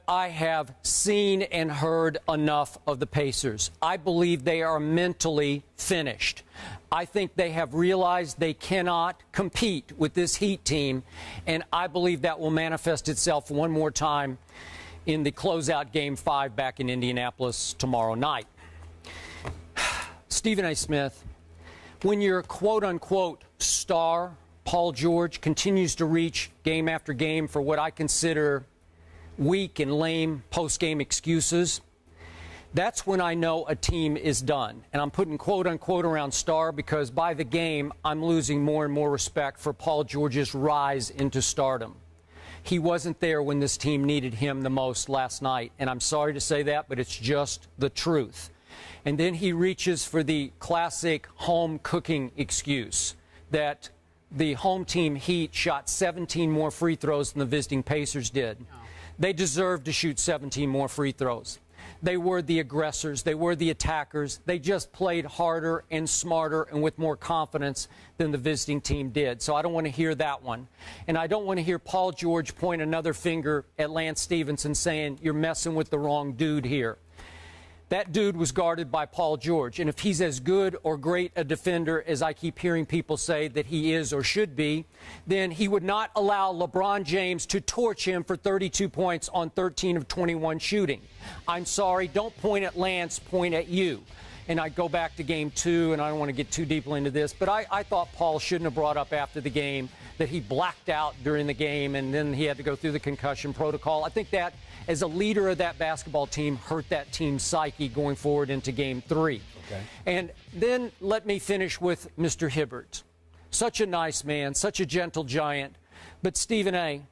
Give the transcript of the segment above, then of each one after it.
I have seen and heard enough of the Pacers. I believe they are mentally finished. I think they have realized they cannot compete with this Heat team, and I believe that will manifest itself one more time in the closeout Game 5 back in Indianapolis tomorrow night. Stephen A. Smith, when your quote-unquote star, Paul George, continues to reach game after game for what I consider weak and lame post-game excuses, that's when I know a team is done. And I'm putting quote-unquote around star because by the game, I'm losing more and more respect for Paul George's rise into stardom. He wasn't there when this team needed him the most last night. And I'm sorry to say that, but it's just the truth. And then he reaches for the classic home cooking excuse that the home team Heat shot 17 more free throws than the visiting Pacers did. No. They deserved to shoot 17 more free throws. They were the aggressors. They were the attackers. They just played harder and smarter and with more confidence than the visiting team did. So I don't want to hear that one. And I don't want to hear Paul George point another finger at Lance Stephenson saying, you're messing with the wrong dude here. That dude was guarded by Paul George. And if he's as good or great a defender as I keep hearing people say that he is or should be, then he would not allow LeBron James to torch him for 32 points on 13 of 21 shooting. I'm sorry, don't point at Lance, point at you. And I go back to Game 2, and I don't want to get too deeply into this, but I thought Paul shouldn't have brought up after the game that he blacked out during the game and then he had to go through the concussion protocol. I think that, as a leader of that basketball team, hurt that team's psyche going forward into Game 3. Okay. And then let me finish with Mr. Hibbert. Such a nice man, such a gentle giant. But Stephen A.,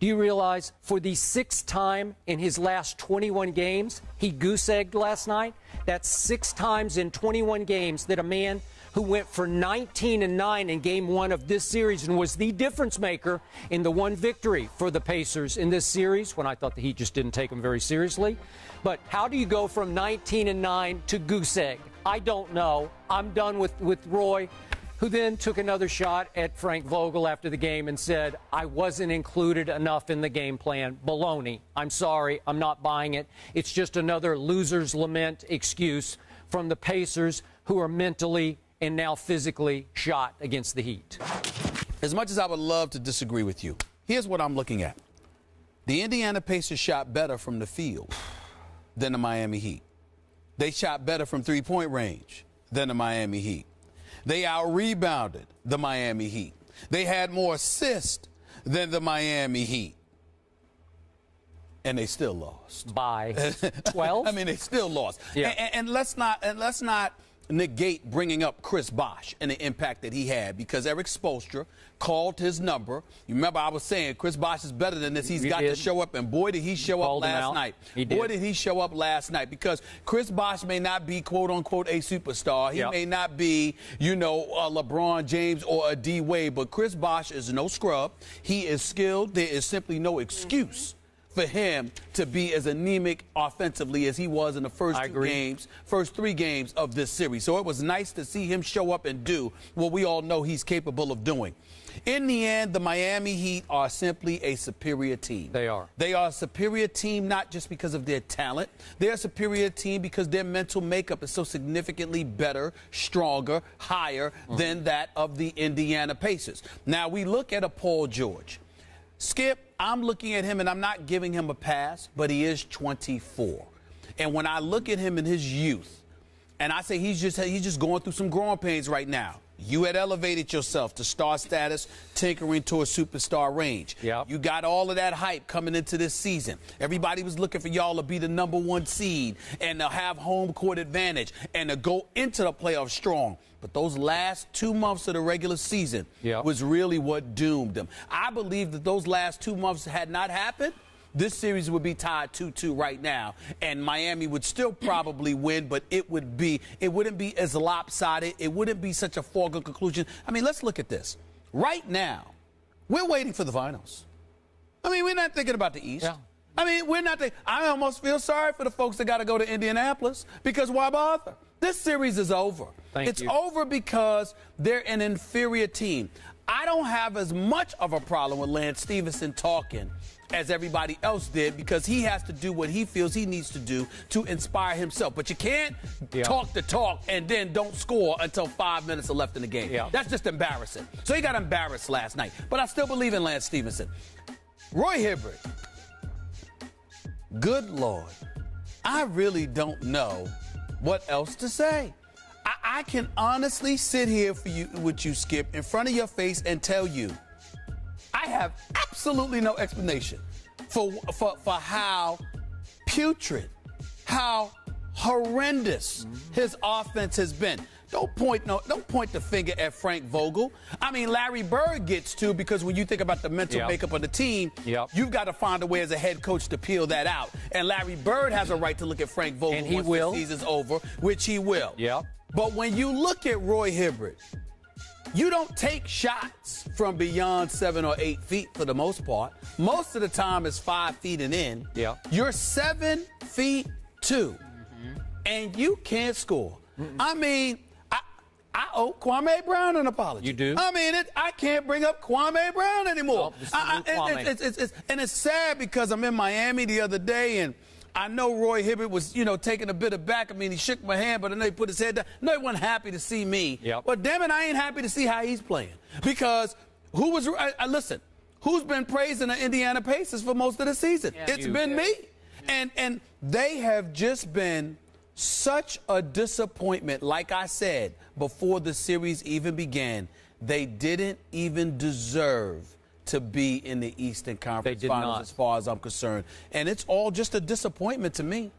do you realize for the 6th time in his last 21 games, he goose-egged last night? That's 6 times in 21 games that a man who went for 19-9 in Game 1 of this series and was the difference maker in the one victory for the Pacers in this series, when I thought the Heat just didn't take them very seriously. But how do you go from 19-9 to goose-egg? I don't know. I'm done with Roy, who then took another shot at Frank Vogel after the game and said, I wasn't included enough in the game plan. Baloney. I'm sorry. I'm not buying it. It's just another loser's lament excuse from the Pacers, who are mentally and now physically shot against the Heat. As much as I would love to disagree with you, here's what I'm looking at. The Indiana Pacers shot better from the field than the Miami Heat. They shot better from three-point range than the Miami Heat. They out-rebounded the Miami Heat. They had more assists than the Miami Heat. And they still lost. By 12? I mean, they still lost. Yeah. And let's not negate bringing up Chris Bosh and the impact that he had, because Eric Spoelstra called his number. You remember I was saying Chris Bosh is better than this. He's got to show up, and boy, did he show up last night. Boy, did he show up last night, because Chris Bosh may not be, quote-unquote, a superstar. He may not be, you know, a LeBron James or a D. Wade, but Chris Bosh is no scrub. He is skilled. There is simply no excuse for him to be as anemic offensively as he was in the first 3 games of this series. So it was nice to see him show up and do what we all know he's capable of doing. In the end, the Miami Heat are simply a superior team. They are. They are a superior team not just because of their talent. They're a superior team because their mental makeup is so significantly better, stronger, higher than that of the Indiana Pacers. Now, we look at a Paul George. Skip, I'm looking at him, and I'm not giving him a pass, but he is 24. And when I look at him in his youth, and I say he's just going through some growing pains right now. You had elevated yourself to star status, tinkering to a superstar range. Yep. You got all of that hype coming into this season. Everybody was looking for y'all to be the #1 seed and to have home court advantage and to go into the playoffs strong. But those last 2 months of the regular season was really what doomed them. I believe that those last 2 months had not happened, this series would be tied 2-2 right now, and Miami would still probably win, but it wouldn't be as lopsided. It wouldn't be such a foregone conclusion. I mean, let's look at this. Right now, we're waiting for the finals. I mean, we're not thinking about the East. Yeah. I mean, we're not thinking. I almost feel sorry for the folks that got to go to Indianapolis, because why bother? This series is over. It's over because they're an inferior team. I don't have as much of a problem with Lance Stephenson talking as everybody else did because he has to do what he feels he needs to do to inspire himself. But you can't talk the talk and then don't score until 5 minutes are left in the game. That's just embarrassing. So he got embarrassed last night. But I still believe in Lance Stevenson. Roy Hibbert, good Lord, I really don't know what else to say. I can honestly sit here with you, Skip, in front of your face and tell you I have absolutely no explanation for how putrid, how horrendous his offense has been. Don't point the finger at Frank Vogel. I mean, Larry Bird gets to, because when you think about the mental makeup of the team, you've got to find a way as a head coach to peel that out. And Larry Bird has a right to look at Frank Vogel once the season's over, which he will. But when you look at Roy Hibbert, you don't take shots from beyond 7 or 8 feet for the most part. Most of the time it's 5 feet and in. You're 7 feet 2, and you can't score. I mean, I owe Kwame Brown an apology. You do? I mean, I can't bring up Kwame Brown anymore. And it's sad because I'm in Miami the other day, and I know Roy Hibbert was, taking a bit aback. I mean, he shook my hand, but then he put his head down. No, he wasn't happy to see me. But damn it, I ain't happy to see how he's playing. Because listen, who's been praising the Indiana Pacers for most of the season? It's been me. And they have just been such a disappointment. Like I said, before the series even began, they didn't even deserve to be in the Eastern Conference Finals as far as I'm concerned. And it's all just a disappointment to me.